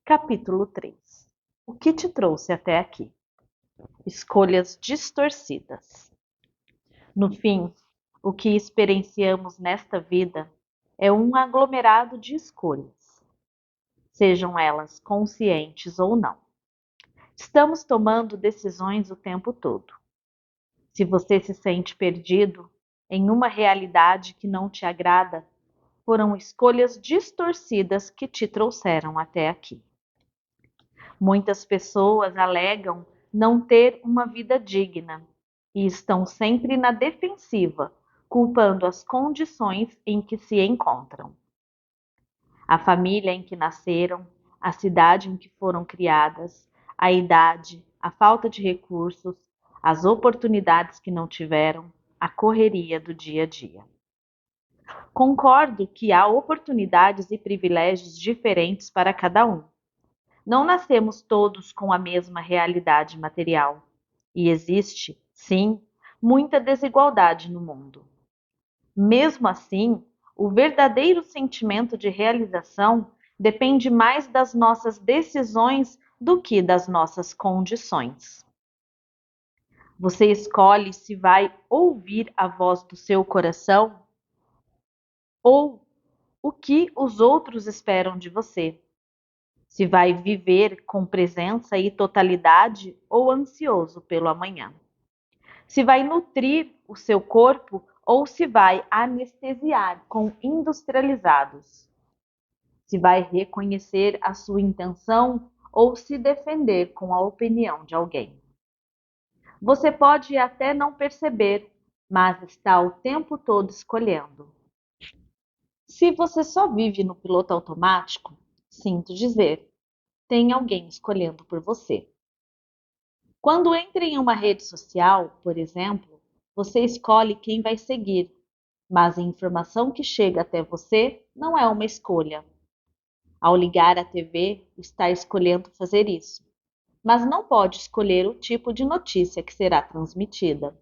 Capítulo 3. O que te trouxe até aqui? Escolhas distorcidas. No fim, o que experienciamos nesta vida é um aglomerado de escolhas, sejam elas conscientes ou não. Estamos tomando decisões o tempo todo. Se você se sente perdido em uma realidade que não te agrada, foram escolhas distorcidas que te trouxeram até aqui. Muitas pessoas alegam não ter uma vida digna e estão sempre na defensiva, culpando as condições em que se encontram. A família em que nasceram, a cidade em que foram criadas, a idade, a falta de recursos, as oportunidades que não tiveram, a correria do dia a dia. Concordo que há oportunidades e privilégios diferentes para cada um. Não nascemos todos com a mesma realidade material. E existe, sim, muita desigualdade no mundo. Mesmo assim, o verdadeiro sentimento de realização depende mais das nossas decisões do que das nossas condições. Você escolhe se vai ouvir a voz do seu coração ou o que os outros esperam de você. Se vai viver com presença e totalidade ou ansioso pelo amanhã. Se vai nutrir o seu corpo ou se vai anestesiar com industrializados. Se vai reconhecer a sua intenção ou se defender com a opinião de alguém. Você pode até não perceber, mas está o tempo todo escolhendo. Se você só vive no piloto automático, sinto dizer, tem alguém escolhendo por você. Quando entra em uma rede social, por exemplo, você escolhe quem vai seguir, mas a informação que chega até você não é uma escolha. Ao ligar a TV, está escolhendo fazer isso, mas não pode escolher o tipo de notícia que será transmitida.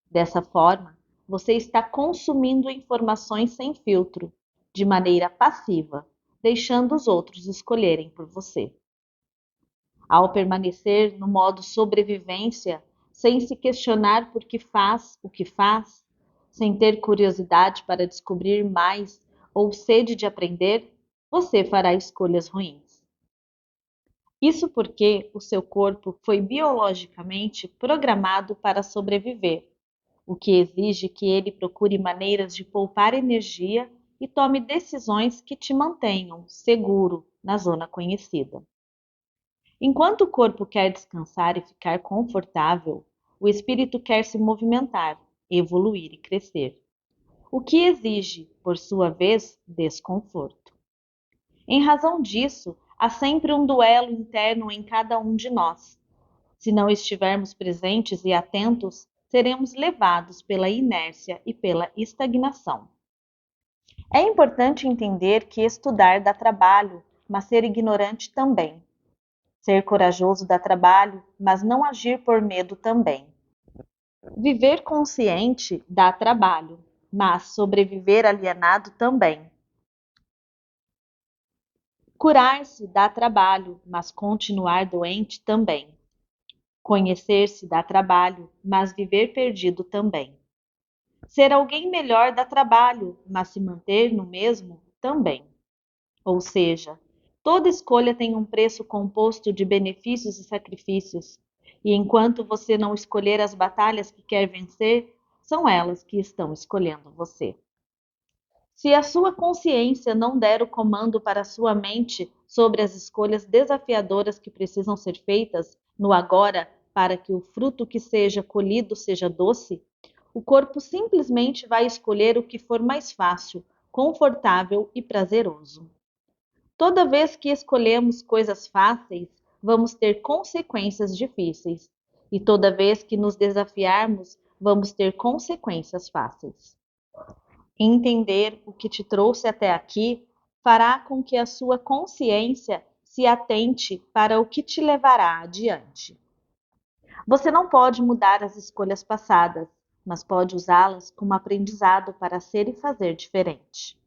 Dessa forma, você está consumindo informações sem filtro, de maneira passiva, deixando os outros escolherem por você. Ao permanecer no modo sobrevivência, sem se questionar por que faz o que faz, sem ter curiosidade para descobrir mais ou sede de aprender, você fará escolhas ruins. Isso porque o seu corpo foi biologicamente programado para sobreviver, o que exige que ele procure maneiras de poupar energia e tome decisões que te mantenham seguro na zona conhecida. Enquanto o corpo quer descansar e ficar confortável, o espírito quer se movimentar, evoluir e crescer, o que exige, por sua vez, desconforto. Em razão disso, há sempre um duelo interno em cada um de nós. Se não estivermos presentes e atentos, seremos levados pela inércia e pela estagnação. É importante entender que estudar dá trabalho, mas ser ignorante também. Ser corajoso dá trabalho, mas não agir por medo também. Viver consciente dá trabalho, mas sobreviver alienado também. Curar-se dá trabalho, mas continuar doente também. Conhecer-se dá trabalho, mas viver perdido também. Ser alguém melhor dá trabalho, mas se manter no mesmo também. Ou seja, toda escolha tem um preço composto de benefícios e sacrifícios, e enquanto você não escolher as batalhas que quer vencer, são elas que estão escolhendo você. Se a sua consciência não der o comando para a sua mente sobre as escolhas desafiadoras que precisam ser feitas no agora para que o fruto que seja colhido seja doce, o corpo simplesmente vai escolher o que for mais fácil, confortável e prazeroso. Toda vez que escolhemos coisas fáceis, vamos ter consequências difíceis, e toda vez que nos desafiarmos, vamos ter consequências fáceis. Entender o que te trouxe até aqui fará com que a sua consciência se atente para o que te levará adiante. Você não pode mudar as escolhas passadas, mas pode usá-las como aprendizado para ser e fazer diferente.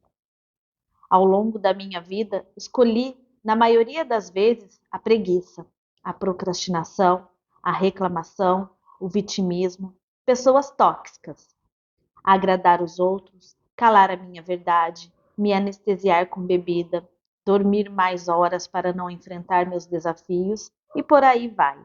Ao longo da minha vida, escolhi na maioria das vezes, a preguiça, a procrastinação, a reclamação, o vitimismo, pessoas tóxicas, agradar os outros, calar a minha verdade, me anestesiar com bebida, dormir mais horas para não enfrentar meus desafios e por aí vai.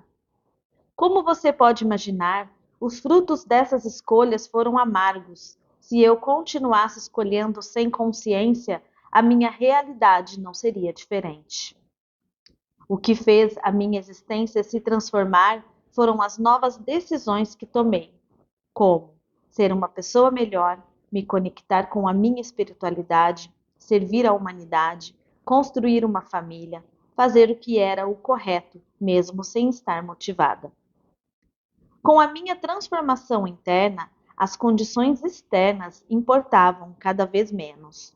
Como você pode imaginar, os frutos dessas escolhas foram amargos. Se eu continuasse escolhendo sem consciência, a minha realidade não seria diferente. O que fez a minha existência se transformar foram as novas decisões que tomei, como ser uma pessoa melhor, me conectar com a minha espiritualidade, servir à humanidade, construir uma família, fazer o que era o correto, mesmo sem estar motivada. Com a minha transformação interna, as condições externas importavam cada vez menos,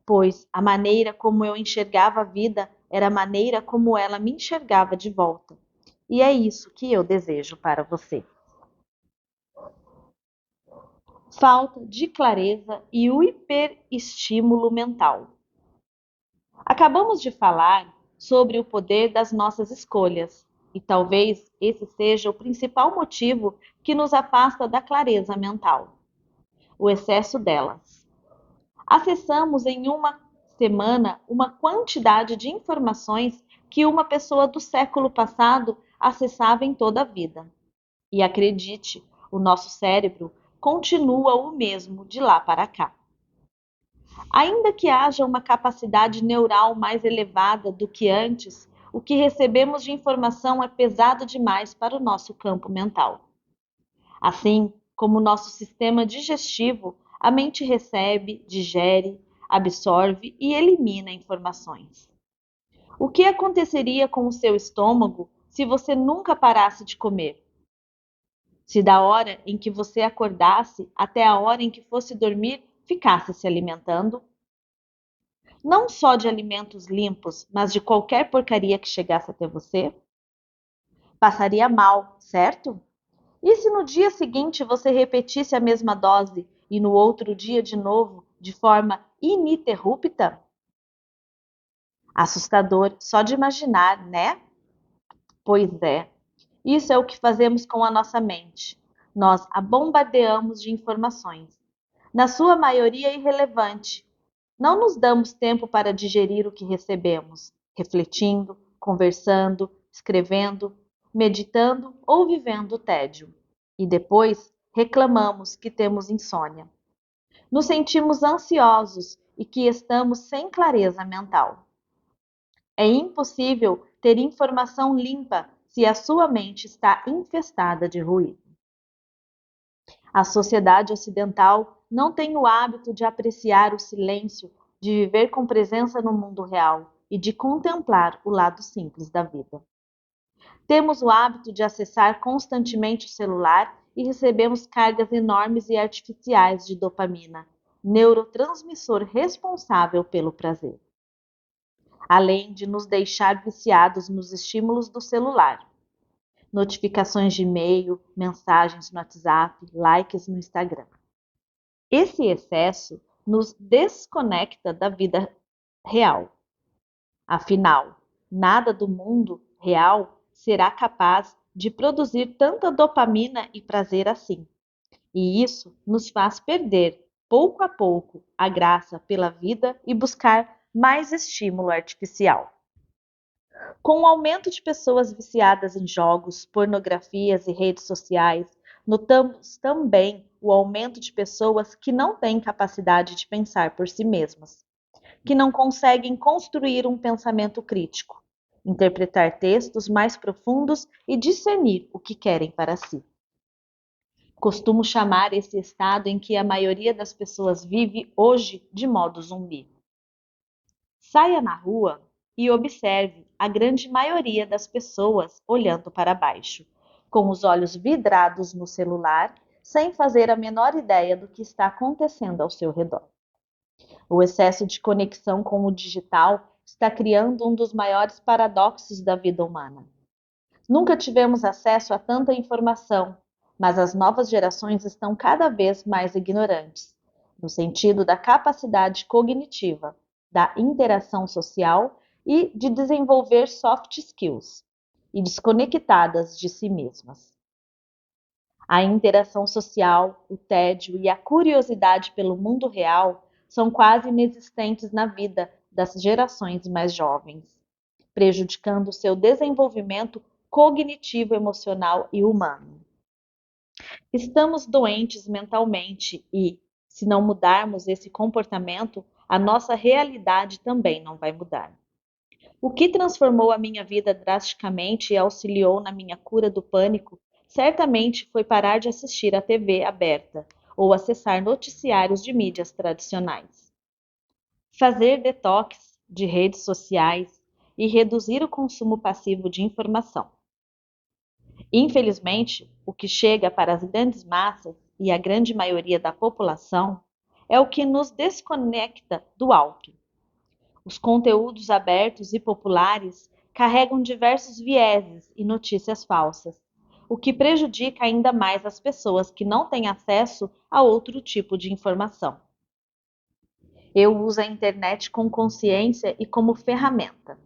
pois a maneira como eu enxergava a vida era a maneira como ela me enxergava de volta. E é isso que eu desejo para você. Falta de clareza e o hiperestímulo mental. Acabamos de falar sobre o poder das nossas escolhas, e talvez esse seja o principal motivo que nos afasta da clareza mental, o excesso delas. Acessamos em uma semana uma quantidade de informações que uma pessoa do século passado acessava em toda a vida. E acredite, o nosso cérebro continua o mesmo de lá para cá. Ainda que haja uma capacidade neural mais elevada do que antes, o que recebemos de informação é pesado demais para o nosso campo mental. Assim como o nosso sistema digestivo, a mente recebe, digere, absorve e elimina informações. O que aconteceria com o seu estômago se você nunca parasse de comer? Se da hora em que você acordasse até a hora em que fosse dormir, ficasse se alimentando? Não só de alimentos limpos, mas de qualquer porcaria que chegasse até você? Passaria mal, certo? E se no dia seguinte você repetisse a mesma dose e no outro dia de novo, de forma ininterrupta? Assustador só de imaginar, né? Pois é, isso é o que fazemos com a nossa mente. Nós a bombardeamos de informações, na sua maioria irrelevante. Não nos damos tempo para digerir o que recebemos, refletindo, conversando, escrevendo, meditando ou vivendo o tédio. E depois reclamamos que temos insônia. Nos sentimos ansiosos e que estamos sem clareza mental. É impossível ter informação limpa se a sua mente está infestada de ruído. A sociedade ocidental não tem o hábito de apreciar o silêncio, de viver com presença no mundo real e de contemplar o lado simples da vida. Temos o hábito de acessar constantemente o celular e recebemos cargas enormes e artificiais de dopamina, neurotransmissor responsável pelo prazer. Além de nos deixar viciados nos estímulos do celular, notificações de e-mail, mensagens no WhatsApp, likes no Instagram. Esse excesso nos desconecta da vida real. Afinal, nada do mundo real será capaz de produzir tanta dopamina e prazer assim. E isso nos faz perder, pouco a pouco, a graça pela vida e buscar mais estímulo artificial. Com o aumento de pessoas viciadas em jogos, pornografias e redes sociais, notamos também o aumento de pessoas que não têm capacidade de pensar por si mesmas, que não conseguem construir um pensamento crítico, interpretar textos mais profundos e discernir o que querem para si. Costumo chamar esse estado em que a maioria das pessoas vive hoje de modo zumbi. Saia na rua e observe a grande maioria das pessoas olhando para baixo, com os olhos vidrados no celular, sem fazer a menor ideia do que está acontecendo ao seu redor. O excesso de conexão com o digital está criando um dos maiores paradoxos da vida humana. Nunca tivemos acesso a tanta informação, mas as novas gerações estão cada vez mais ignorantes, no sentido da capacidade cognitiva, da interação social e de desenvolver soft skills, e desconectadas de si mesmas. A interação social, o tédio e a curiosidade pelo mundo real são quase inexistentes na vida das gerações mais jovens, prejudicando seu desenvolvimento cognitivo, emocional e humano. Estamos doentes mentalmente e, se não mudarmos esse comportamento, a nossa realidade também não vai mudar. O que transformou a minha vida drasticamente e auxiliou na minha cura do pânico, certamente foi parar de assistir à TV aberta ou acessar noticiários de mídias tradicionais. Fazer detox de redes sociais e reduzir o consumo passivo de informação. Infelizmente, o que chega para as grandes massas e a grande maioria da população é o que nos desconecta do alto. Os conteúdos abertos e populares carregam diversos vieses e notícias falsas, o que prejudica ainda mais as pessoas que não têm acesso a outro tipo de informação. Eu uso a internet com consciência e como ferramenta.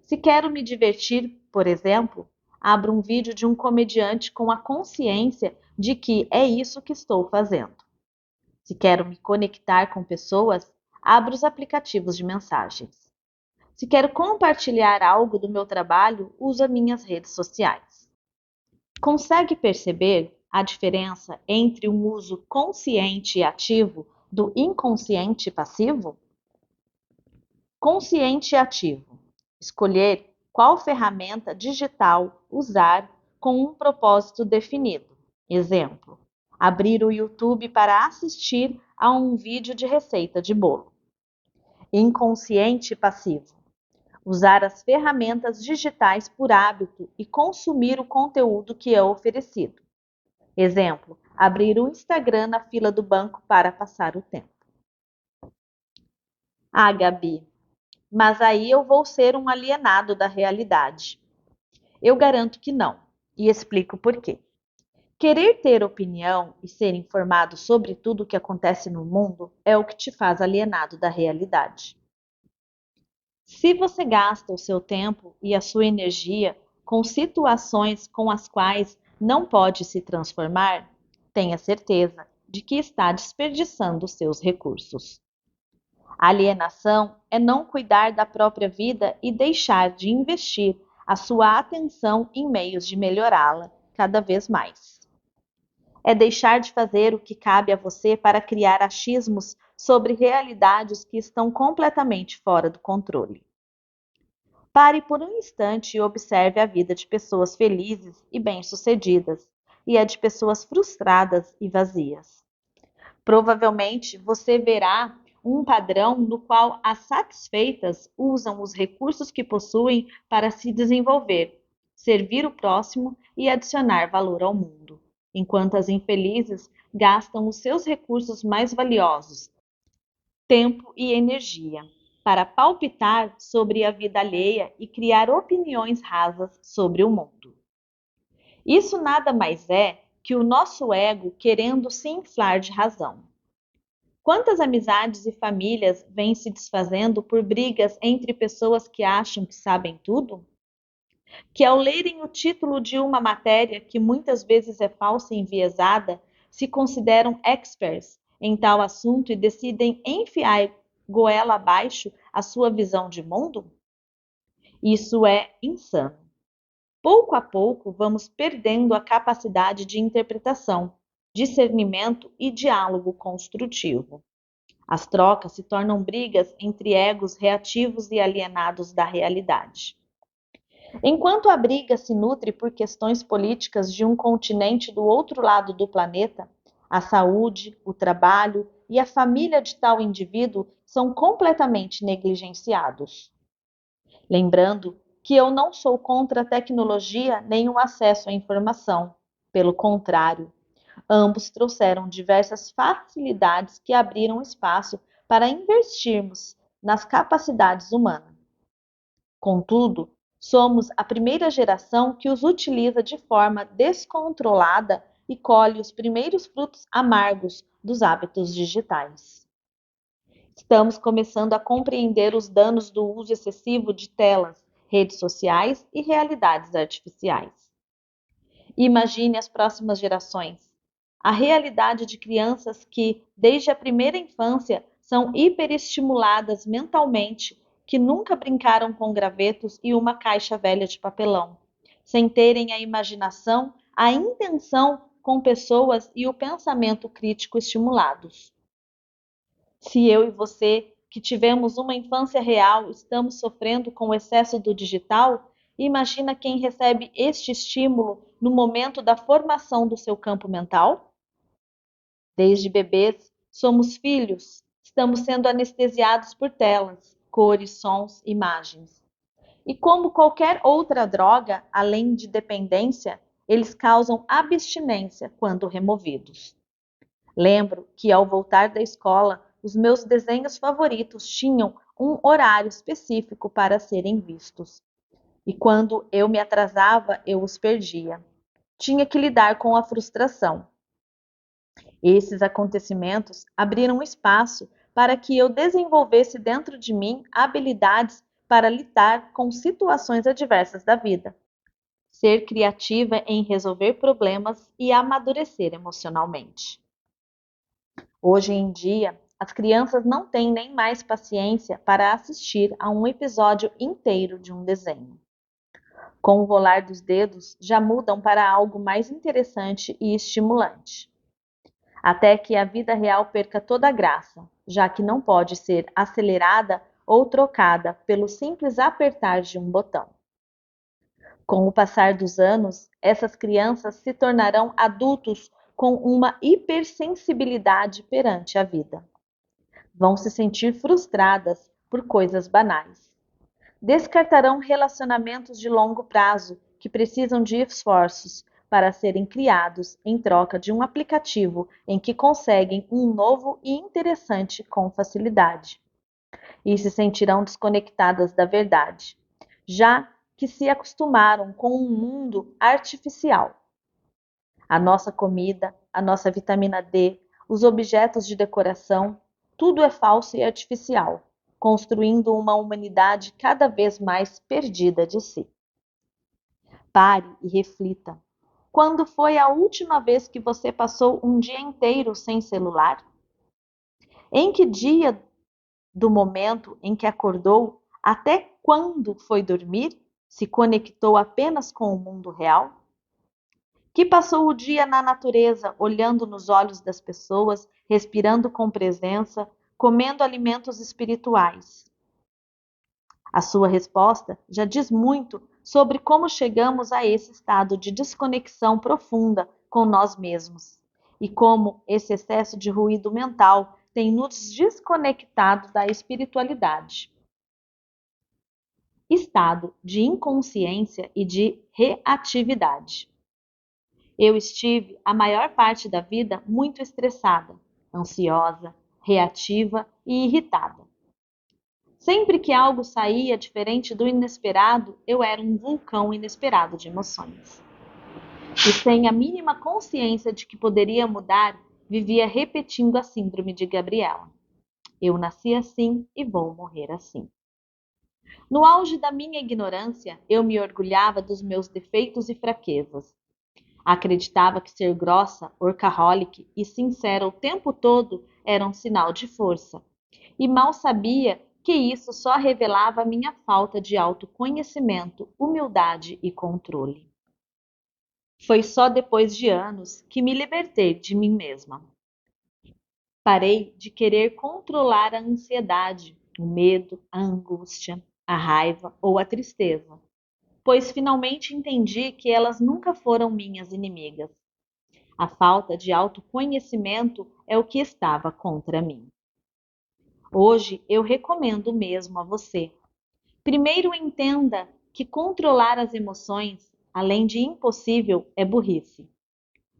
Se quero me divertir, por exemplo, abro um vídeo de um comediante com a consciência de que é isso que estou fazendo. Se quero me conectar com pessoas, abro os aplicativos de mensagens. Se quero compartilhar algo do meu trabalho, uso as minhas redes sociais. Consegue perceber a diferença entre um uso consciente e ativo do inconsciente e passivo? Consciente e ativo. Escolher qual ferramenta digital usar com um propósito definido. Exemplo: abrir o YouTube para assistir a um vídeo de receita de bolo. Inconsciente e passivo. Usar as ferramentas digitais por hábito e consumir o conteúdo que é oferecido. Exemplo: abrir o Instagram na fila do banco para passar o tempo. Ah, Gabi, mas aí eu vou ser um alienado da realidade. Eu garanto que não, e explico por quê. Querer ter opinião e ser informado sobre tudo o que acontece no mundo é o que te faz alienado da realidade. Se você gasta o seu tempo e a sua energia com situações com as quais não pode se transformar, tenha certeza de que está desperdiçando os seus recursos. A alienação é não cuidar da própria vida e deixar de investir a sua atenção em meios de melhorá-la cada vez mais. É deixar de fazer o que cabe a você para criar achismos sobre realidades que estão completamente fora do controle. Pare por um instante e observe a vida de pessoas felizes e bem-sucedidas e a de pessoas frustradas e vazias. Provavelmente você verá um padrão no qual as satisfeitas usam os recursos que possuem para se desenvolver, servir o próximo e adicionar valor ao mundo, enquanto as infelizes gastam os seus recursos mais valiosos, tempo e energia, para palpitar sobre a vida alheia e criar opiniões rasas sobre o mundo. Isso nada mais é que o nosso ego querendo se inflar de razão. Quantas amizades e famílias vêm se desfazendo por brigas entre pessoas que acham que sabem tudo? Que ao lerem o título de uma matéria que muitas vezes é falsa e enviesada, se consideram experts em tal assunto e decidem enfiar goela abaixo a sua visão de mundo? Isso é insano. Pouco a pouco vamos perdendo a capacidade de interpretação, discernimento e diálogo construtivo. As trocas se tornam brigas entre egos reativos e alienados da realidade. Enquanto a briga se nutre por questões políticas de um continente do outro lado do planeta, a saúde, o trabalho e a família de tal indivíduo são completamente negligenciados. Lembrando que eu não sou contra a tecnologia nem o acesso à informação. Pelo contrário, ambos trouxeram diversas facilidades que abriram espaço para investirmos nas capacidades humanas. Contudo, somos a primeira geração que os utiliza de forma descontrolada e colhe os primeiros frutos amargos dos hábitos digitais. Estamos começando a compreender os danos do uso excessivo de telas, redes sociais e realidades artificiais. Imagine as próximas gerações. A realidade de crianças que, desde a primeira infância, são hiperestimuladas mentalmente, que nunca brincaram com gravetos e uma caixa velha de papelão, sem terem a imaginação, a intenção com pessoas e o pensamento crítico estimulados. Se eu e você, que tivemos uma infância real, estamos sofrendo com o excesso do digital, imagina quem recebe este estímulo no momento da formação do seu campo mental? Desde bebês, somos filhos, estamos sendo anestesiados por telas, cores, sons, imagens. E como qualquer outra droga, além de dependência, eles causam abstinência quando removidos. Lembro que ao voltar da escola, os meus desenhos favoritos tinham um horário específico para serem vistos. E quando eu me atrasava, eu os perdia. Tinha que lidar com a frustração. Esses acontecimentos abriram espaço para que eu desenvolvesse dentro de mim habilidades para lidar com situações adversas da vida, ser criativa em resolver problemas e amadurecer emocionalmente. Hoje em dia, as crianças não têm nem mais paciência para assistir a um episódio inteiro de um desenho. Com o rolar dos dedos, já mudam para algo mais interessante e estimulante. Até que a vida real perca toda a graça, já que não pode ser acelerada ou trocada pelo simples apertar de um botão. Com o passar dos anos, essas crianças se tornarão adultos com uma hipersensibilidade perante a vida. Vão se sentir frustradas por coisas banais. Descartarão relacionamentos de longo prazo que precisam de esforços para serem criados em troca de um aplicativo em que conseguem um novo e interessante com facilidade. E se sentirão desconectadas da verdade, já que se acostumaram com um mundo artificial. A nossa comida, a nossa vitamina D, os objetos de decoração, tudo é falso e artificial, construindo uma humanidade cada vez mais perdida de si. Pare e reflita. Quando foi a última vez que você passou um dia inteiro sem celular? Em que dia do momento em que acordou até quando foi dormir, se conectou apenas com o mundo real? Que passou o dia na natureza, olhando nos olhos das pessoas, respirando com presença, comendo alimentos espirituais? A sua resposta já diz muito sobre como chegamos a esse estado de desconexão profunda com nós mesmos e como esse excesso de ruído mental tem nos desconectado da espiritualidade. Estado de inconsciência e de reatividade. Eu estive a maior parte da vida muito estressada, ansiosa, reativa e irritada. Sempre que algo saía diferente do inesperado, eu era um vulcão inesperado de emoções. E sem a mínima consciência de que poderia mudar, vivia repetindo a síndrome de Gabriela. Eu nasci assim e vou morrer assim. No auge da minha ignorância, eu me orgulhava dos meus defeitos e fraquezas. Acreditava que ser grossa, workaholic e sincera o tempo todo era um sinal de força. E mal sabia que isso só revelava minha falta de autoconhecimento, humildade e controle. Foi só depois de anos que me libertei de mim mesma. Parei de querer controlar a ansiedade, o medo, a angústia, a raiva ou a tristeza, pois finalmente entendi que elas nunca foram minhas inimigas. A falta de autoconhecimento é o que estava contra mim. Hoje eu recomendo mesmo a você. Primeiro entenda que controlar as emoções, além de impossível, é burrice.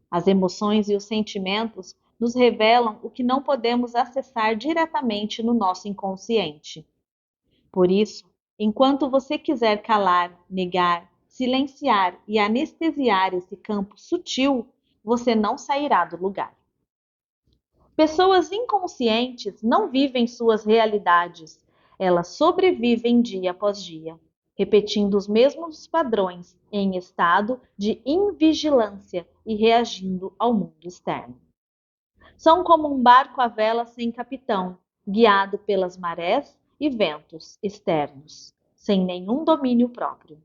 As emoções e os sentimentos nos revelam o que não podemos acessar diretamente no nosso inconsciente. Por isso, enquanto você quiser calar, negar, silenciar e anestesiar esse campo sutil, você não sairá do lugar. Pessoas inconscientes não vivem suas realidades, elas sobrevivem dia após dia, repetindo os mesmos padrões em estado de invigilância e reagindo ao mundo externo. São como um barco à vela sem capitão, guiado pelas marés e ventos externos, sem nenhum domínio próprio.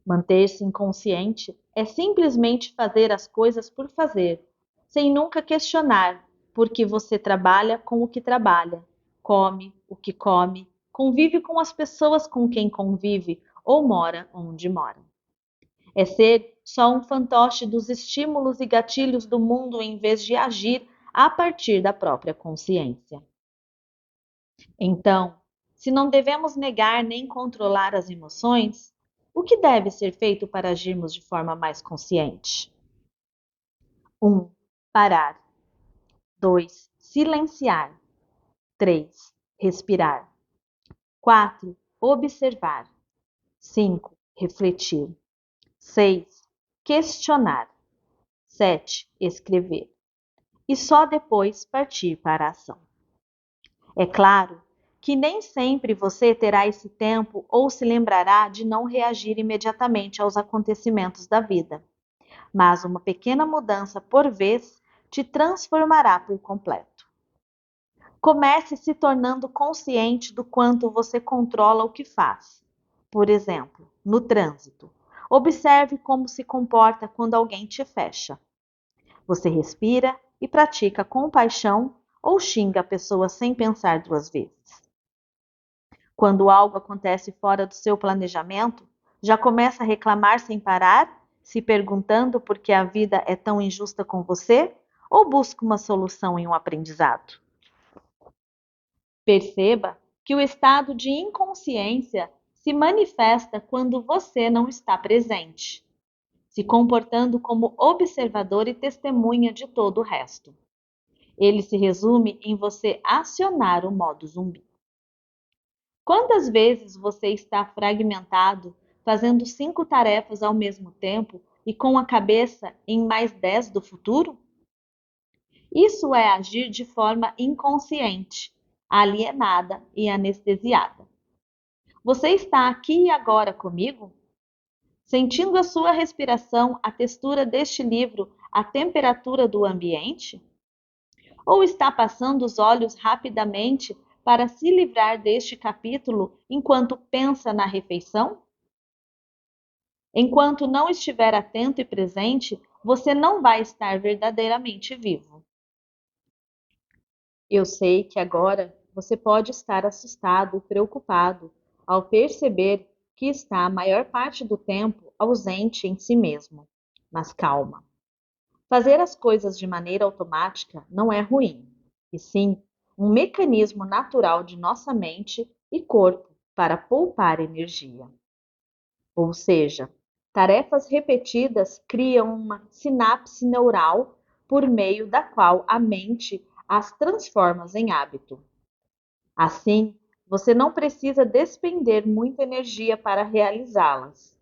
Manter-se inconsciente é simplesmente fazer as coisas por fazer, sem nunca questionar por que você trabalha com o que trabalha, come o que come, convive com as pessoas com quem convive ou mora onde mora. É ser só um fantoche dos estímulos e gatilhos do mundo em vez de agir a partir da própria consciência. Então, se não devemos negar nem controlar as emoções, o que deve ser feito para agirmos de forma mais consciente? 1. Parar. 2. Silenciar. 3. Respirar. 4. Observar. 5. Refletir. 6. Questionar. 7. Escrever. E só depois partir para a ação. É claro que nem sempre você terá esse tempo ou se lembrará de não reagir imediatamente aos acontecimentos da vida, mas uma pequena mudança por vez te transformará por completo. Comece se tornando consciente do quanto você controla o que faz. Por exemplo, no trânsito, observe como se comporta quando alguém te fecha. Você respira e pratica compaixão ou xinga a pessoa sem pensar duas vezes. Quando algo acontece fora do seu planejamento, já começa a reclamar sem parar, se perguntando por que a vida é tão injusta com você, ou busca uma solução em um aprendizado? Perceba que o estado de inconsciência se manifesta quando você não está presente, se comportando como observador e testemunha de todo o resto. Ele se resume em você acionar o modo zumbi. Quantas vezes você está fragmentado, fazendo 5 tarefas ao mesmo tempo e com a cabeça em mais 10 do futuro? Isso é agir de forma inconsciente, alienada e anestesiada. Você está aqui e agora comigo? Sentindo a sua respiração, a textura deste livro, a temperatura do ambiente? Ou está passando os olhos rapidamente para se livrar deste capítulo enquanto pensa na refeição? Enquanto não estiver atento e presente, você não vai estar verdadeiramente vivo. Eu sei que agora você pode estar assustado e preocupado ao perceber que está a maior parte do tempo ausente em si mesmo. Mas calma. Fazer as coisas de maneira automática não é ruim, e sim um mecanismo natural de nossa mente e corpo para poupar energia. Ou seja, tarefas repetidas criam uma sinapse neural por meio da qual a mente as transforma em hábito. Assim, você não precisa despender muita energia para realizá-las.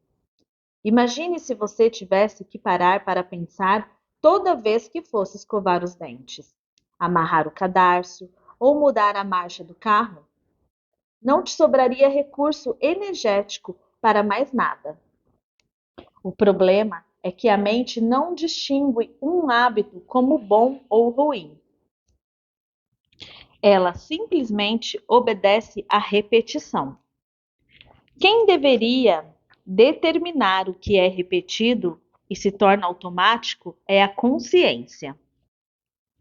Imagine se você tivesse que parar para pensar toda vez que fosse escovar os dentes, amarrar o cadarço ou mudar a marcha do carro. Não te sobraria recurso energético para mais nada. O problema é que a mente não distingue um hábito como bom ou ruim. Ela simplesmente obedece à repetição. Quem deveria determinar o que é repetido e se torna automático é a consciência.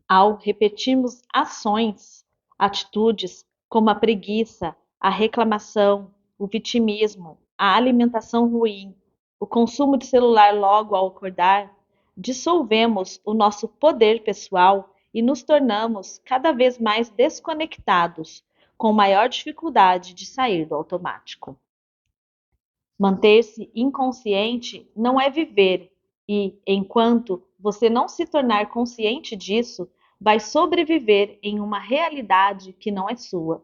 Ao repetirmos ações, atitudes como a preguiça, a reclamação, o vitimismo, a alimentação ruim, o consumo de celular logo ao acordar, dissolvemos o nosso poder pessoal e nos tornamos cada vez mais desconectados, com maior dificuldade de sair do automático. Manter-se inconsciente não é viver e, enquanto você não se tornar consciente disso, vai sobreviver em uma realidade que não é sua,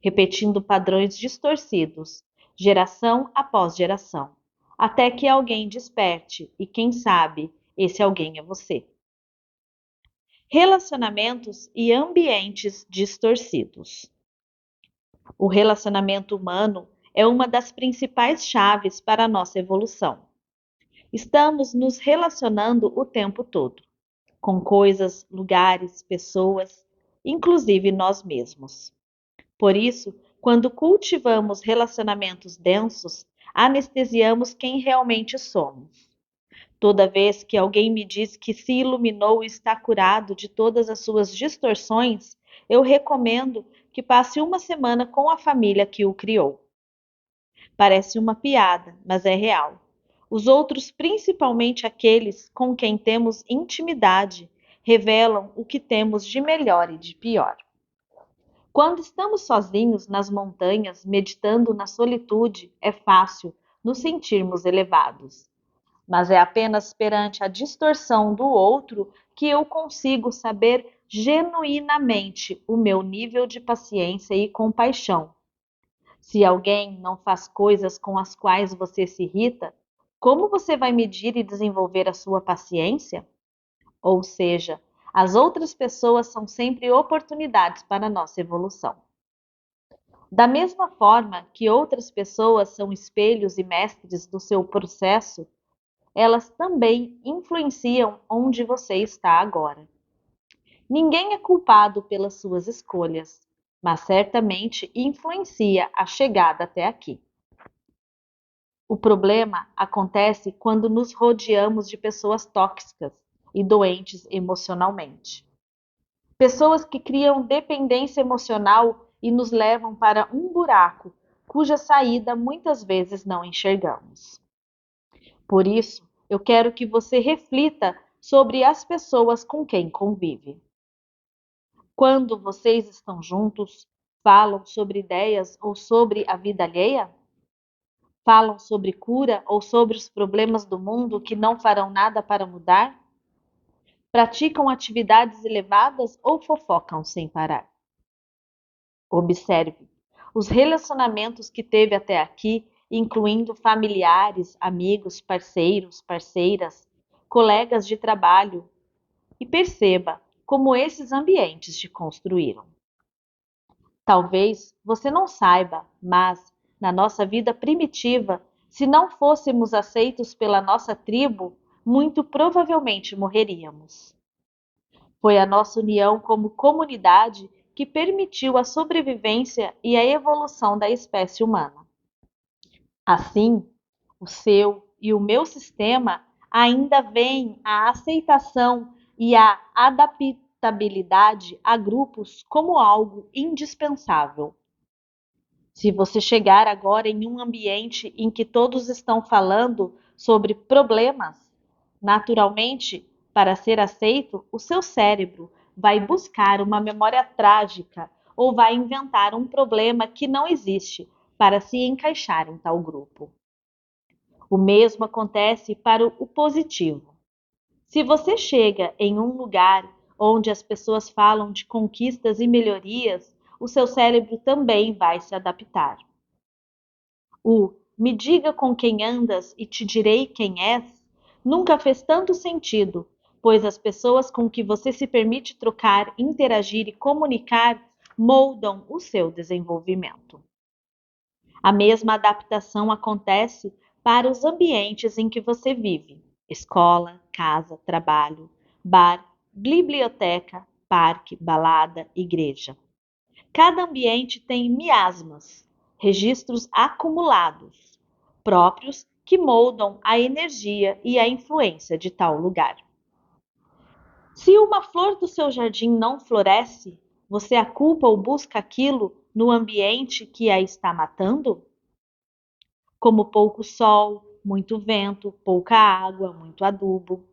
repetindo padrões distorcidos, geração após geração, até que alguém desperte e, quem sabe, esse alguém é você. relacionamentos e ambientes distorcidos. O relacionamento humano é uma das principais chaves para a nossa evolução. Estamos nos relacionando o tempo todo, com coisas, lugares, pessoas, inclusive nós mesmos. Por isso, quando cultivamos relacionamentos densos, anestesiamos quem realmente somos. Toda vez que alguém me diz que se iluminou e está curado de todas as suas distorções, eu recomendo que passe uma semana com a família que o criou. Parece uma piada, mas é real. Os outros, principalmente aqueles com quem temos intimidade, revelam o que temos de melhor e de pior. Quando estamos sozinhos nas montanhas, meditando na solitude, é fácil nos sentirmos elevados. Mas é apenas perante a distorção do outro que eu consigo saber genuinamente o meu nível de paciência e compaixão. Se alguém não faz coisas com as quais você se irrita, como você vai medir e desenvolver a sua paciência? Ou seja, as outras pessoas são sempre oportunidades para a nossa evolução. Da mesma forma que outras pessoas são espelhos e mestres do seu processo, elas também influenciam onde você está agora. Ninguém é culpado pelas suas escolhas, mas certamente influencia a chegada até aqui. O problema acontece quando nos rodeamos de pessoas tóxicas e doentes emocionalmente. Pessoas que criam dependência emocional e nos levam para um buraco cuja saída muitas vezes não enxergamos. Por isso, eu quero que você reflita sobre as pessoas com quem convive. Quando vocês estão juntos, falam sobre ideias ou sobre a vida alheia? Falam sobre cura ou sobre os problemas do mundo que não farão nada para mudar? Praticam atividades elevadas ou fofocam sem parar? Observe os relacionamentos que teve até aqui, incluindo familiares, amigos, parceiros, parceiras, colegas de trabalho, e perceba como esses ambientes te construíram. Talvez você não saiba, mas na nossa vida primitiva, se não fôssemos aceitos pela nossa tribo, muito provavelmente morreríamos. Foi a nossa união como comunidade que permitiu a sobrevivência e a evolução da espécie humana. Assim, o seu e o meu sistema ainda veem a aceitação e a adaptabilidade a grupos como algo indispensável. Se você chegar agora em um ambiente em que todos estão falando sobre problemas, naturalmente, para ser aceito, o seu cérebro vai buscar uma memória trágica ou vai inventar um problema que não existe para se encaixar em tal grupo. O mesmo acontece para o positivo. Se você chega em um lugar onde as pessoas falam de conquistas e melhorias, o seu cérebro também vai se adaptar. O "me diga com quem andas e te direi quem és" nunca fez tanto sentido, pois as pessoas com que você se permite trocar, interagir e comunicar moldam o seu desenvolvimento. A mesma adaptação acontece para os ambientes em que você vive: escola, casa, trabalho, bar, biblioteca, parque, balada, igreja. Cada ambiente tem miasmas, registros acumulados, próprios que moldam a energia e a influência de tal lugar. Se uma flor do seu jardim não floresce, você a culpa ou busca aquilo no ambiente que a está matando? Como pouco sol, muito vento, pouca água, muito adubo.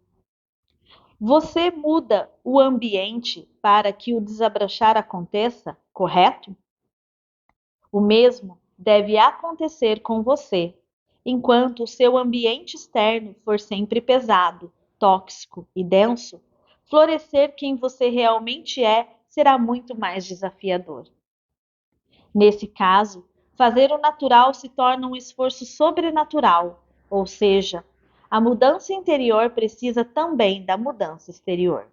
Você muda o ambiente para que o desabrochar aconteça, correto? O mesmo deve acontecer com você, enquanto o seu ambiente externo for sempre pesado, tóxico e denso. Florescer quem você realmente é será muito mais desafiador. Nesse caso, fazer o natural se torna um esforço sobrenatural, ou seja, a mudança interior precisa também da mudança exterior.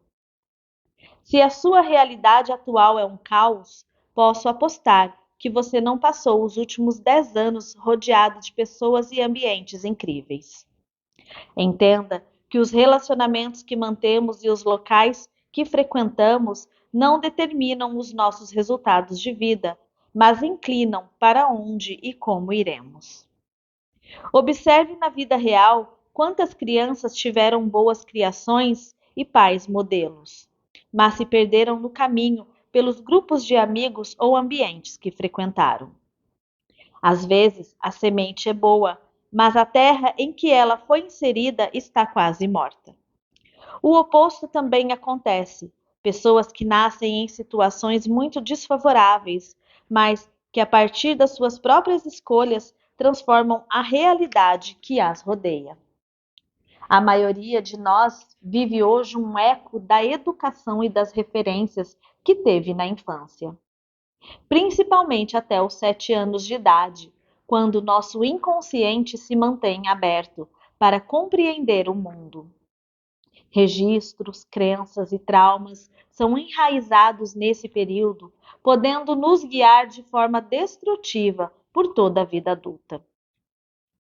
Se a sua realidade atual é um caos, posso apostar que você não passou os últimos 10 anos rodeado de pessoas e ambientes incríveis. Entenda que os relacionamentos que mantemos e os locais que frequentamos não determinam os nossos resultados de vida, mas inclinam para onde e como iremos. Observe na vida real quantas crianças tiveram boas criações e pais modelos, mas se perderam no caminho pelos grupos de amigos ou ambientes que frequentaram. Às vezes, a semente é boa, mas a terra em que ela foi inserida está quase morta. O oposto também acontece. Pessoas que nascem em situações muito desfavoráveis, mas que a partir das suas próprias escolhas transformam a realidade que as rodeia. A maioria de nós vive hoje um eco da educação e das referências que teve na infância, principalmente até os 7 anos de idade, quando nosso inconsciente se mantém aberto para compreender o mundo. Registros, crenças e traumas são enraizados nesse período, podendo nos guiar de forma destrutiva por toda a vida adulta.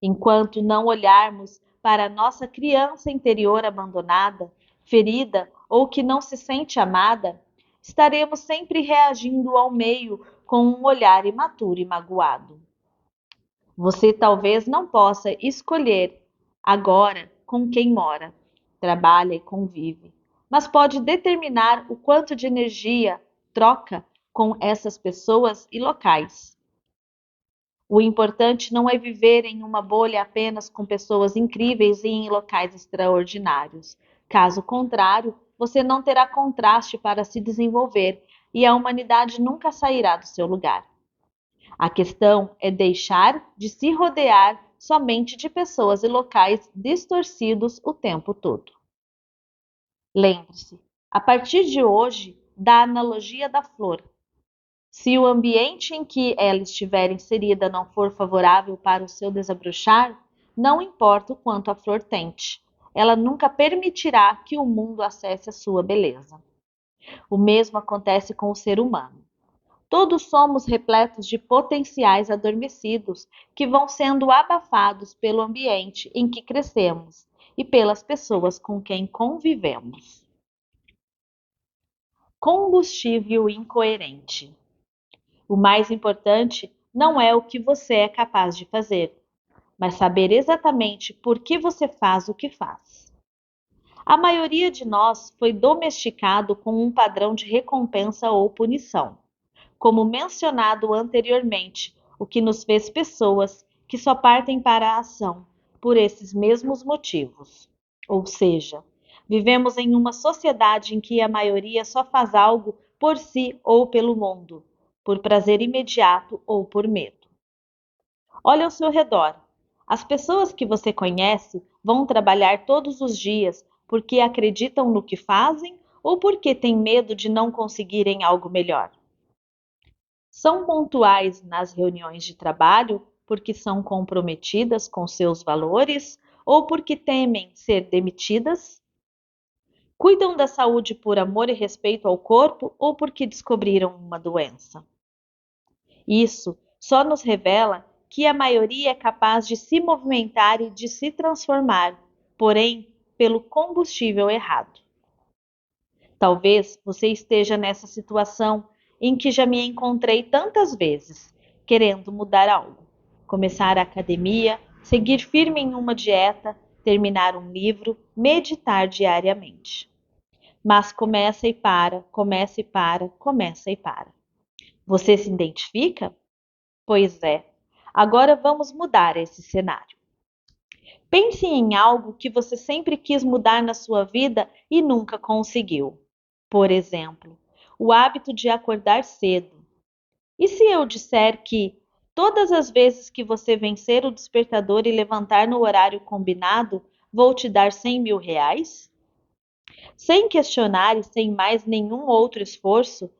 Enquanto não olharmos para a nossa criança interior abandonada, ferida ou que não se sente amada, estaremos sempre reagindo ao meio com um olhar imaturo e magoado. Você talvez não possa escolher agora com quem mora, trabalha e convive, mas pode determinar o quanto de energia troca com essas pessoas e locais. O importante não é viver em uma bolha apenas com pessoas incríveis e em locais extraordinários. Caso contrário, você não terá contraste para se desenvolver e a humanidade nunca sairá do seu lugar. A questão é deixar de se rodear somente de pessoas e locais distorcidos o tempo todo. Lembre-se, a partir de hoje, da analogia da flor. Se o ambiente em que ela estiver inserida não for favorável para o seu desabrochar, não importa o quanto a flor tente, ela nunca permitirá que o mundo acesse a sua beleza. O mesmo acontece com o ser humano. Todos somos repletos de potenciais adormecidos que vão sendo abafados pelo ambiente em que crescemos e pelas pessoas com quem convivemos. Combustível incoerente. O mais importante não é o que você é capaz de fazer, mas saber exatamente por que você faz o que faz. A maioria de nós foi domesticado com um padrão de recompensa ou punição, como mencionado anteriormente, o que nos fez pessoas que só partem para a ação por esses mesmos motivos. Ou seja, vivemos em uma sociedade em que a maioria só faz algo por si ou pelo mundo, por prazer imediato ou por medo. Olhe ao seu redor. As pessoas que você conhece vão trabalhar todos os dias porque acreditam no que fazem ou porque têm medo de não conseguirem algo melhor. São pontuais nas reuniões de trabalho porque são comprometidas com seus valores ou porque temem ser demitidas? Cuidam da saúde por amor e respeito ao corpo ou porque descobriram uma doença? Isso só nos revela que a maioria é capaz de se movimentar e de se transformar, porém, pelo combustível errado. Talvez você esteja nessa situação em que já me encontrei tantas vezes, querendo mudar algo, começar a academia, seguir firme em uma dieta, terminar um livro, meditar diariamente. Mas começa e para, começa e para, começa e para. Você se identifica? Pois é. Agora vamos mudar esse cenário. Pense em algo que você sempre quis mudar na sua vida e nunca conseguiu. Por exemplo, o hábito de acordar cedo. E se eu disser que todas as vezes que você vencer o despertador e levantar no horário combinado, vou te dar 100.000 reais? Sem questionar e sem mais nenhum outro esforço,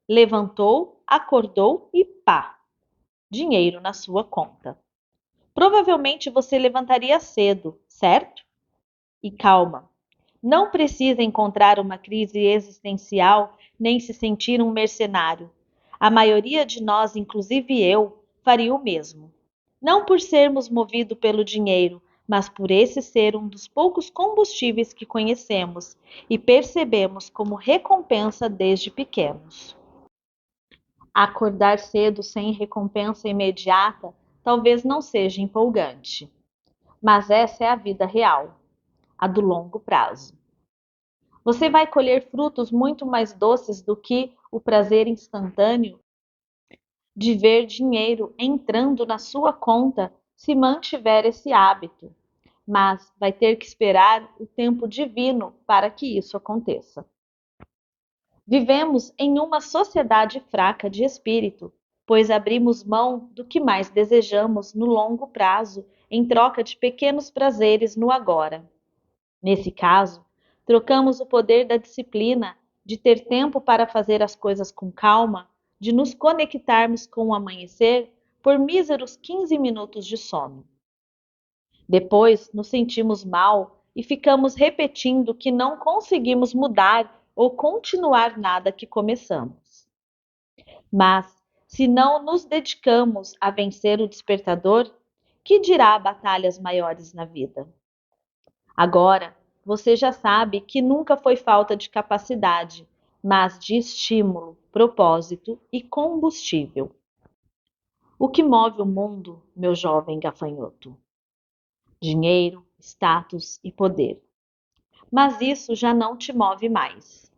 levantou, acordou e pá! Dinheiro na sua conta. Provavelmente você levantaria cedo, certo? E calma, Não precisa encontrar uma crise existencial nem se sentir um mercenário. A maioria de nós, inclusive eu, faria o mesmo. Não por sermos movidos pelo dinheiro, mas por esse ser um dos poucos combustíveis que conhecemos e percebemos como recompensa desde pequenos. Acordar cedo sem recompensa imediata talvez não seja empolgante, mas essa é a vida real, a do longo prazo. Você vai colher frutos muito mais doces do que o prazer instantâneo de ver dinheiro entrando na sua conta se mantiver esse hábito, mas vai ter que esperar o tempo divino para que isso aconteça. Vivemos em uma sociedade fraca de espírito, pois abrimos mão do que mais desejamos no longo prazo em troca de pequenos prazeres no agora. Nesse caso, trocamos o poder da disciplina, de ter tempo para fazer as coisas com calma, de nos conectarmos com o amanhecer, por míseros 15 minutos de sono. Depois nos sentimos mal e ficamos repetindo que não conseguimos mudar ou continuar nada que começamos. Mas, se não nos dedicamos a vencer o despertador, que dirá batalhas maiores na vida? Agora, você já sabe que nunca foi falta de capacidade, mas de estímulo, propósito e combustível. O que move o mundo, meu jovem gafanhoto? Dinheiro, status e poder. Mas isso já não te move mais.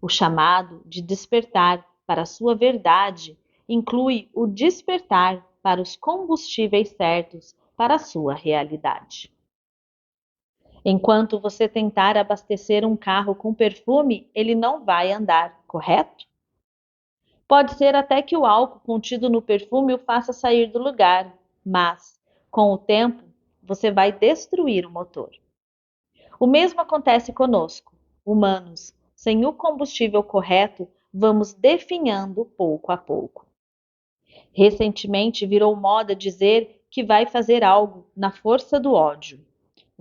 O chamado de despertar para a sua verdade inclui o despertar para os combustíveis certos para a sua realidade. Enquanto você tentar abastecer um carro com perfume, ele não vai andar, correto? Pode ser até que o álcool contido no perfume o faça sair do lugar, mas, com o tempo, você vai destruir o motor. O mesmo acontece conosco, humanos. Sem o combustível correto, vamos definhando pouco a pouco. Recentemente virou moda dizer que vai fazer algo na força do ódio.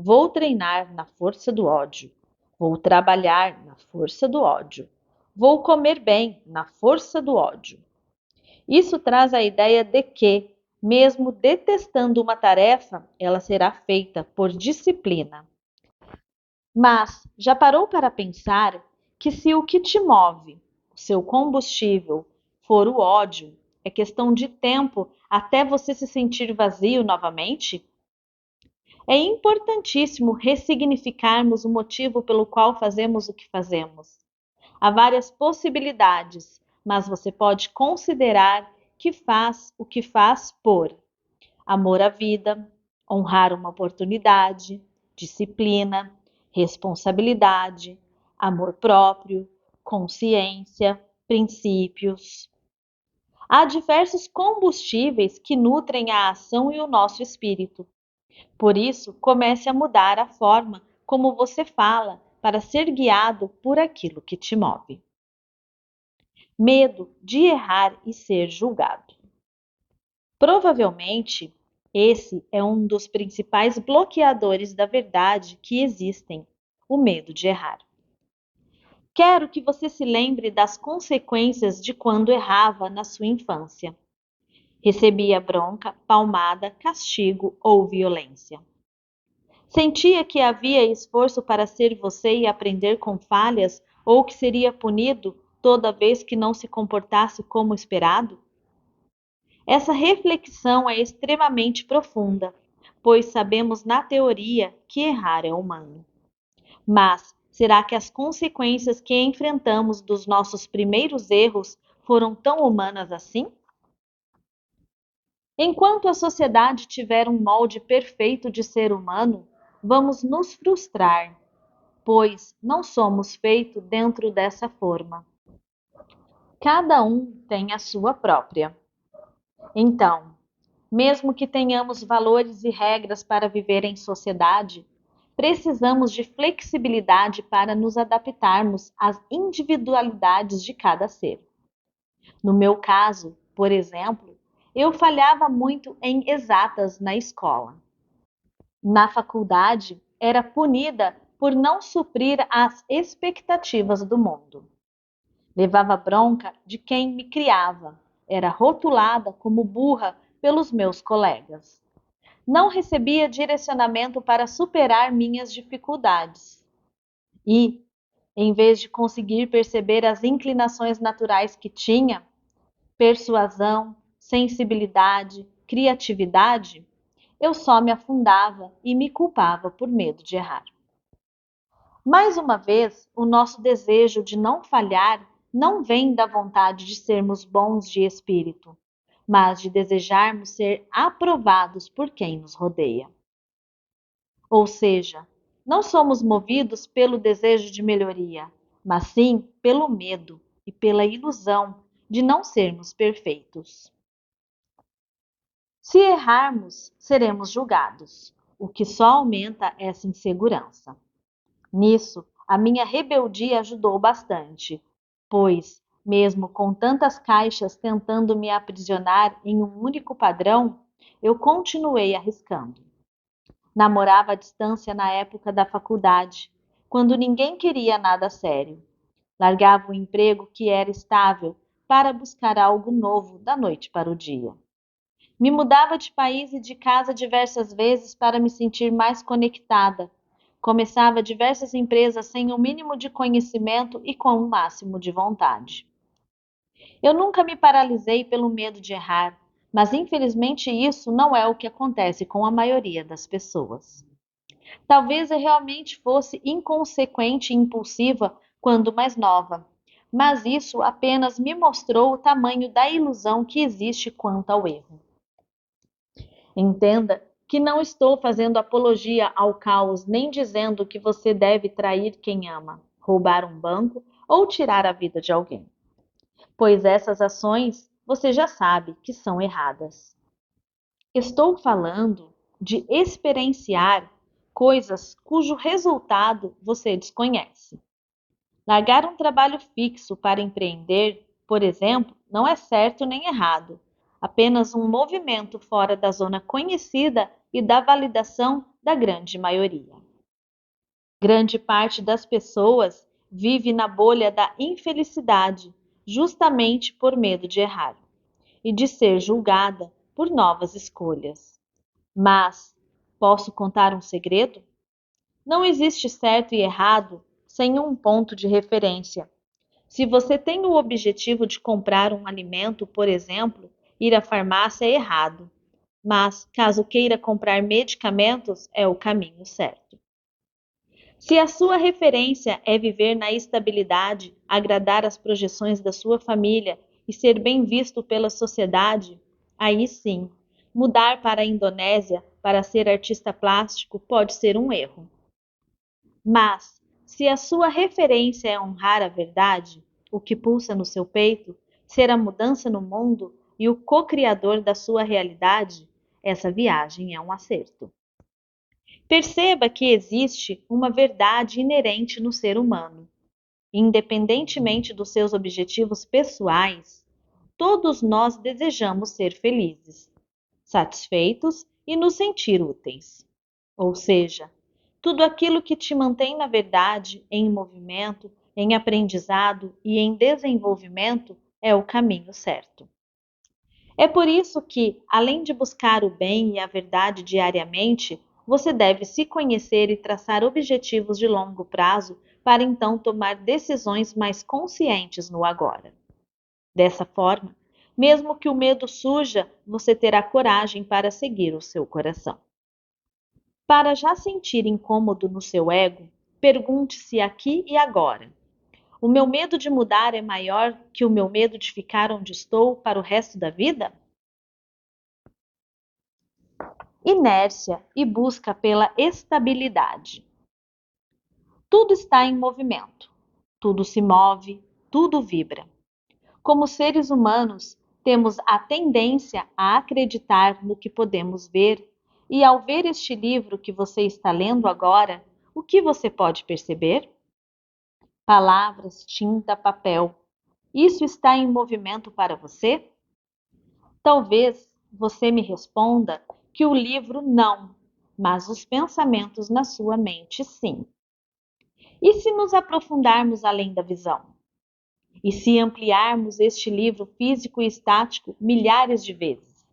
Vou treinar na força do ódio. Vou trabalhar na força do ódio. Vou comer bem na força do ódio. Isso traz a ideia de que, mesmo detestando uma tarefa, ela será feita por disciplina. Mas já parou para pensar que se o que te move, o seu combustível, for o ódio, é questão de tempo até você se sentir vazio novamente? É importantíssimo ressignificarmos o motivo pelo qual fazemos o que fazemos. Há várias possibilidades, mas você pode considerar que faz o que faz por amor à vida, honrar uma oportunidade, disciplina, responsabilidade, amor próprio, consciência, princípios. Há diversos combustíveis que nutrem a ação e o nosso espírito. Por isso, comece a mudar a forma como você fala para ser guiado por aquilo que te move. Medo de errar e ser julgado. Provavelmente, esse é um dos principais bloqueadores da verdade que existem, o medo de errar. Quero que você se lembre das consequências de quando errava na sua infância. Recebia bronca, palmada, castigo ou violência. Sentia que havia esforço para ser você e aprender com falhas, ou que seria punido toda vez que não se comportasse como esperado? Essa reflexão é extremamente profunda, pois sabemos na teoria que errar é humano. Mas será que as consequências que enfrentamos dos nossos primeiros erros foram tão humanas assim? Enquanto a sociedade tiver um molde perfeito de ser humano, vamos nos frustrar, pois não somos feitos dentro dessa forma. Cada um tem a sua própria. Então, mesmo que tenhamos valores e regras para viver em sociedade, precisamos de flexibilidade para nos adaptarmos às individualidades de cada ser. No meu caso, por exemplo, eu falhava muito em exatas na escola. Na faculdade, era punida por não suprir as expectativas do mundo. Levava bronca de quem me criava. Era rotulada como burra pelos meus colegas. Não recebia direcionamento para superar minhas dificuldades. E, em vez de conseguir perceber as inclinações naturais que tinha, persuasão, sensibilidade, criatividade, eu só me afundava e me culpava por medo de errar. Mais uma vez, o nosso desejo de não falhar não vem da vontade de sermos bons de espírito, mas de desejarmos ser aprovados por quem nos rodeia. Ou seja, não somos movidos pelo desejo de melhoria, mas sim pelo medo e pela ilusão de não sermos perfeitos. Se errarmos, seremos julgados, o que só aumenta essa insegurança. Nisso, a minha rebeldia ajudou bastante, pois, mesmo com tantas caixas tentando me aprisionar em um único padrão, eu continuei arriscando. Namorava à distância na época da faculdade, quando ninguém queria nada sério. Largava o emprego que era estável para buscar algo novo da noite para o dia. Me mudava de país e de casa diversas vezes para me sentir mais conectada. Começava diversas empresas sem o mínimo de conhecimento e com o máximo de vontade. Eu nunca me paralisei pelo medo de errar, mas infelizmente isso não é o que acontece com a maioria das pessoas. Talvez eu realmente fosse inconsequente e impulsiva quando mais nova, mas isso apenas me mostrou o tamanho da ilusão que existe quanto ao erro. Entenda que não estou fazendo apologia ao caos nem dizendo que você deve trair quem ama, roubar um banco ou tirar a vida de alguém, pois essas ações você já sabe que são erradas. Estou falando de experienciar coisas cujo resultado você desconhece. Largar um trabalho fixo para empreender, por exemplo, não é certo nem errado, apenas um movimento fora da zona conhecida e da validação da grande maioria. Grande parte das pessoas vive na bolha da infelicidade, justamente por medo de errar e de ser julgada por novas escolhas. Mas posso contar um segredo? Não existe certo e errado sem um ponto de referência. Se você tem o objetivo de comprar um alimento, por exemplo, ir à farmácia é errado. Mas, caso queira comprar medicamentos, é o caminho certo. Se a sua referência é viver na estabilidade, agradar as projeções da sua família e ser bem visto pela sociedade, aí sim, mudar para a Indonésia para ser artista plástico pode ser um erro. Mas, se a sua referência é honrar a verdade, o que pulsa no seu peito, ser a mudança no mundo e o co-criador da sua realidade, essa viagem é um acerto. Perceba que existe uma verdade inerente no ser humano. Independentemente dos seus objetivos pessoais, todos nós desejamos ser felizes, satisfeitos e nos sentir úteis. Ou seja, tudo aquilo que te mantém na verdade, em movimento, em aprendizado e em desenvolvimento é o caminho certo. É por isso que, além de buscar o bem e a verdade diariamente, você deve se conhecer e traçar objetivos de longo prazo para então tomar decisões mais conscientes no agora. Dessa forma, mesmo que o medo surja, você terá coragem para seguir o seu coração. Para já sentir incômodo no seu ego, pergunte-se aqui e agora: o meu medo de mudar é maior que o meu medo de ficar onde estou para o resto da vida? Inércia e busca pela estabilidade. Tudo está em movimento, tudo se move, tudo vibra. Como seres humanos, temos a tendência a acreditar no que podemos ver, e ao ver este livro que você está lendo agora, o que você pode perceber? Palavras, tinta, papel. Isso está em movimento para você? Talvez você me responda que o livro não, mas os pensamentos na sua mente sim. E se nos aprofundarmos além da visão? E se ampliarmos este livro físico e estático milhares de vezes?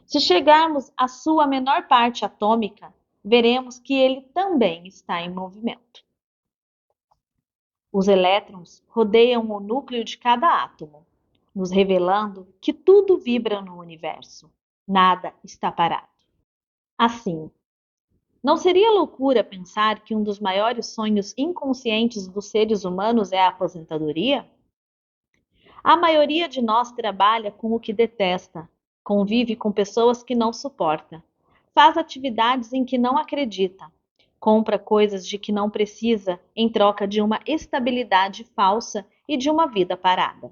Se chegarmos à sua menor parte atômica, veremos que ele também está em movimento. Os elétrons rodeiam o núcleo de cada átomo, nos revelando que tudo vibra no universo. Nada está parado. Assim, não seria loucura pensar que um dos maiores sonhos inconscientes dos seres humanos é a aposentadoria? A maioria de nós trabalha com o que detesta, convive com pessoas que não suporta, faz atividades em que não acredita, compra coisas de que não precisa em troca de uma estabilidade falsa e de uma vida parada.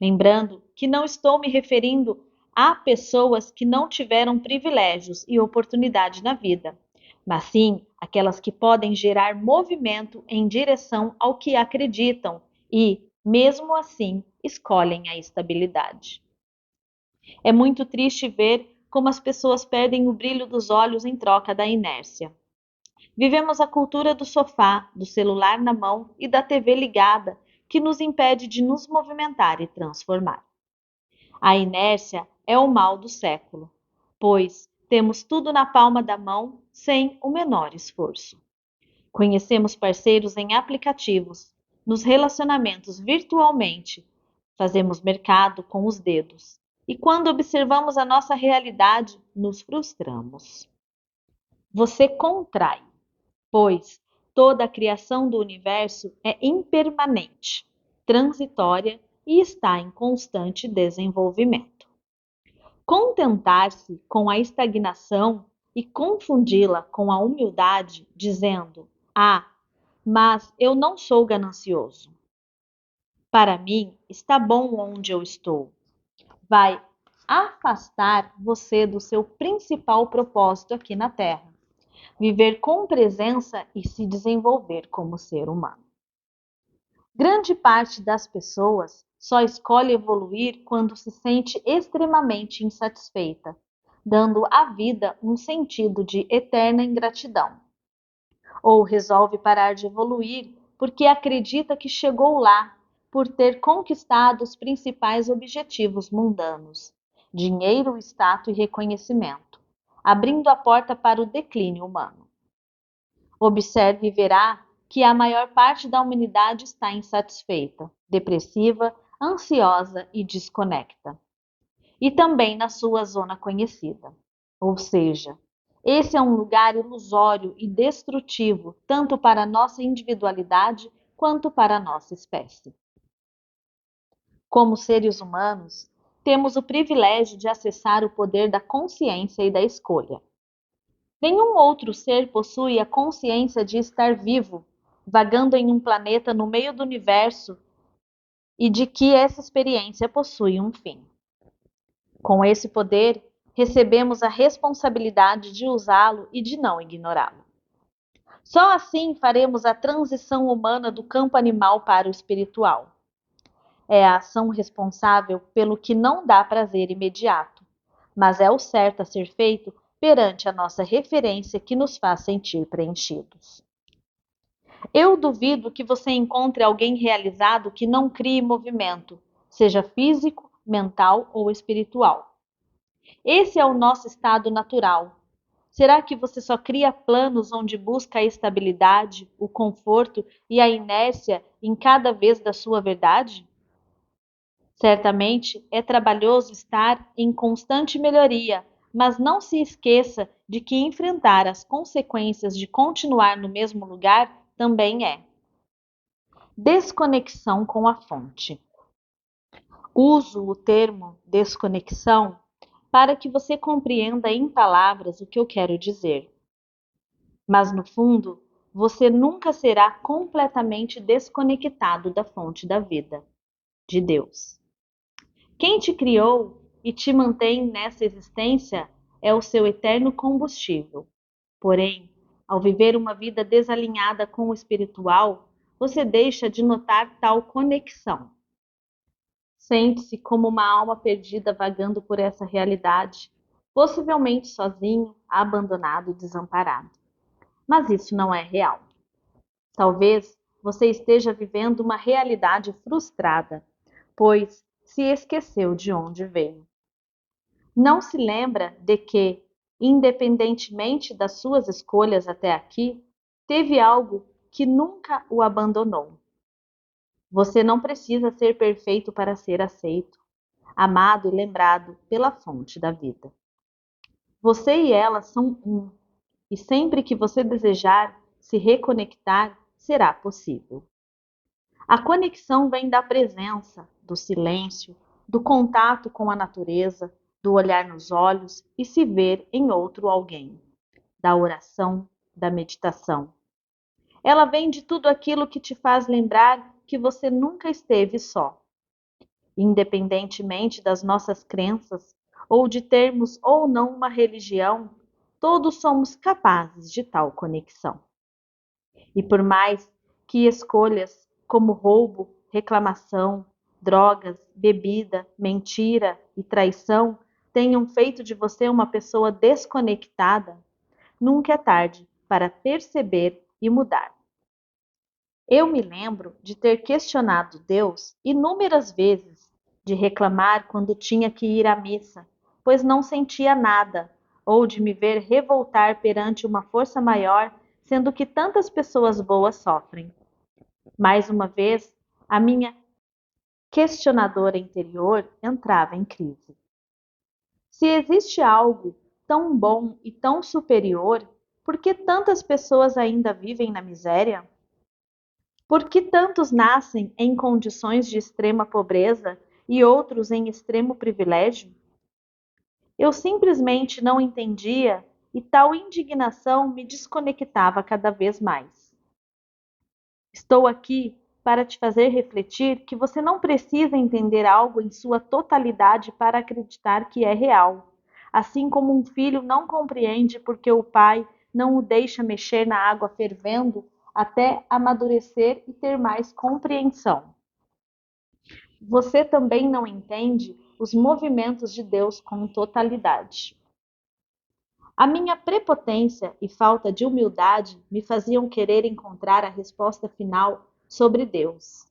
Lembrando que não estou me referindo a pessoas que não tiveram privilégios e oportunidade na vida, mas sim aquelas que podem gerar movimento em direção ao que acreditam e, mesmo assim, escolhem a estabilidade. É muito triste ver como as pessoas perdem o brilho dos olhos em troca da inércia. Vivemos a cultura do sofá, do celular na mão e da TV ligada, que nos impede de nos movimentar e transformar. A inércia é o mal do século, pois temos tudo na palma da mão sem o menor esforço. Conhecemos parceiros em aplicativos, nos relacionamentos virtualmente, fazemos mercado com os dedos e quando observamos a nossa realidade, nos frustramos. Você contrai, pois toda a criação do universo é impermanente, transitória e está em constante desenvolvimento. Contentar-se com a estagnação e confundi-la com a humildade, dizendo: Ah, mas eu não sou ganancioso. Para mim, está bom onde eu estou. Vai afastar você do seu principal propósito aqui na Terra: viver com presença e se desenvolver como ser humano. Grande parte das pessoas só escolhe evoluir quando se sente extremamente insatisfeita, dando à vida um sentido de eterna ingratidão. Ou resolve parar de evoluir porque acredita que chegou lá por ter conquistado os principais objetivos mundanos: dinheiro, status e reconhecimento, abrindo a porta para o declínio humano. Observe e verá que a maior parte da humanidade está insatisfeita, depressiva, ansiosa e desconecta. E também na sua zona conhecida. Ou seja, esse é um lugar ilusório e destrutivo, tanto para a nossa individualidade quanto para a nossa espécie. Como seres humanos, temos o privilégio de acessar o poder da consciência e da escolha. Nenhum outro ser possui a consciência de estar vivo, vagando em um planeta no meio do universo e de que essa experiência possui um fim. Com esse poder, recebemos a responsabilidade de usá-lo e de não ignorá-lo. Só assim faremos a transição humana do campo animal para o espiritual. É a ação responsável pelo que não dá prazer imediato, mas é o certo a ser feito perante a nossa referência que nos faz sentir preenchidos. Eu duvido que você encontre alguém realizado que não crie movimento, seja físico, mental ou espiritual. Esse é o nosso estado natural. Será que você só cria planos onde busca a estabilidade, o conforto e a inércia em cada vez da sua verdade? Certamente é trabalhoso estar em constante melhoria, mas não se esqueça de que enfrentar as consequências de continuar no mesmo lugar também é. Desconexão com a fonte. Uso o termo desconexão para que você compreenda em palavras o que eu quero dizer. Mas no fundo, você nunca será completamente desconectado da fonte da vida, de Deus. Quem te criou e te mantém nessa existência é o seu eterno combustível. Porém, ao viver uma vida desalinhada com o espiritual, você deixa de notar tal conexão. Sente-se como uma alma perdida vagando por essa realidade, possivelmente sozinho, abandonado e desamparado. Mas isso não é real. Talvez você esteja vivendo uma realidade frustrada, pois se esqueceu de onde veio. Não se lembra de que, independentemente das suas escolhas até aqui, teve algo que nunca o abandonou. Você não precisa ser perfeito para ser aceito, amado e lembrado pela fonte da vida. Você e ela são um, e sempre que você desejar se reconectar, será possível. A conexão vem da presença, do silêncio, do contato com a natureza, do olhar nos olhos e se ver em outro alguém, da oração, da meditação. Ela vem de tudo aquilo que te faz lembrar que você nunca esteve só. Independentemente das nossas crenças, ou de termos ou não uma religião, todos somos capazes de tal conexão. E por mais que escolhas como roubo, reclamação, drogas, bebida, mentira e traição tenham feito de você uma pessoa desconectada, nunca é tarde para perceber e mudar. Eu me lembro de ter questionado Deus inúmeras vezes, de reclamar quando tinha que ir à missa, pois não sentia nada, ou de me ver revoltar perante uma força maior, sendo que tantas pessoas boas sofrem. Mais uma vez, a minha questionadora interior entrava em crise. Se existe algo tão bom e tão superior, por que tantas pessoas ainda vivem na miséria? Por que tantos nascem em condições de extrema pobreza e outros em extremo privilégio? Eu simplesmente não entendia e tal indignação me desconectava cada vez mais. Estou aqui para te fazer refletir que você não precisa entender algo em sua totalidade para acreditar que é real. Assim como um filho não compreende porque o pai não o deixa mexer na água fervendo até amadurecer e ter mais compreensão. Você também não entende os movimentos de Deus com totalidade. A minha prepotência e falta de humildade me faziam querer encontrar a resposta final sobre Deus,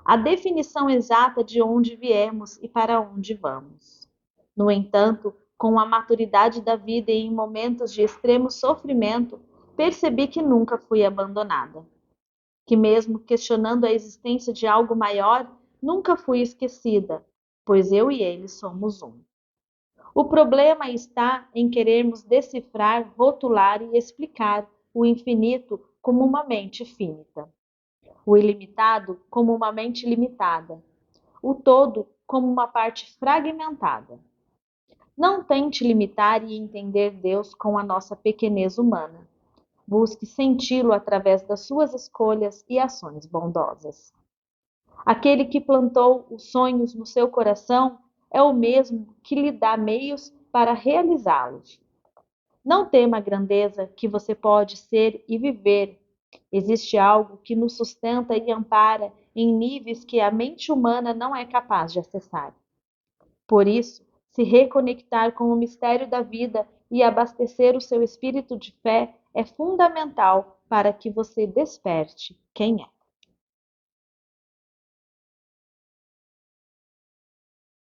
a definição exata de onde viemos e para onde vamos. No entanto, com a maturidade da vida e em momentos de extremo sofrimento, percebi que nunca fui abandonada, que mesmo questionando a existência de algo maior, nunca fui esquecida, pois eu e ele somos um. O problema está em querermos decifrar, rotular e explicar o infinito como uma mente finita, o ilimitado como uma mente limitada, o todo como uma parte fragmentada. Não tente limitar e entender Deus com a nossa pequenez humana. Busque senti-lo através das suas escolhas e ações bondosas. Aquele que plantou os sonhos no seu coração é o mesmo que lhe dá meios para realizá-los. Não tema a grandeza que você pode ser e viver. Existe algo que nos sustenta e ampara em níveis que a mente humana não é capaz de acessar. Por isso, se reconectar com o mistério da vida e abastecer o seu espírito de fé é fundamental para que você desperte quem é.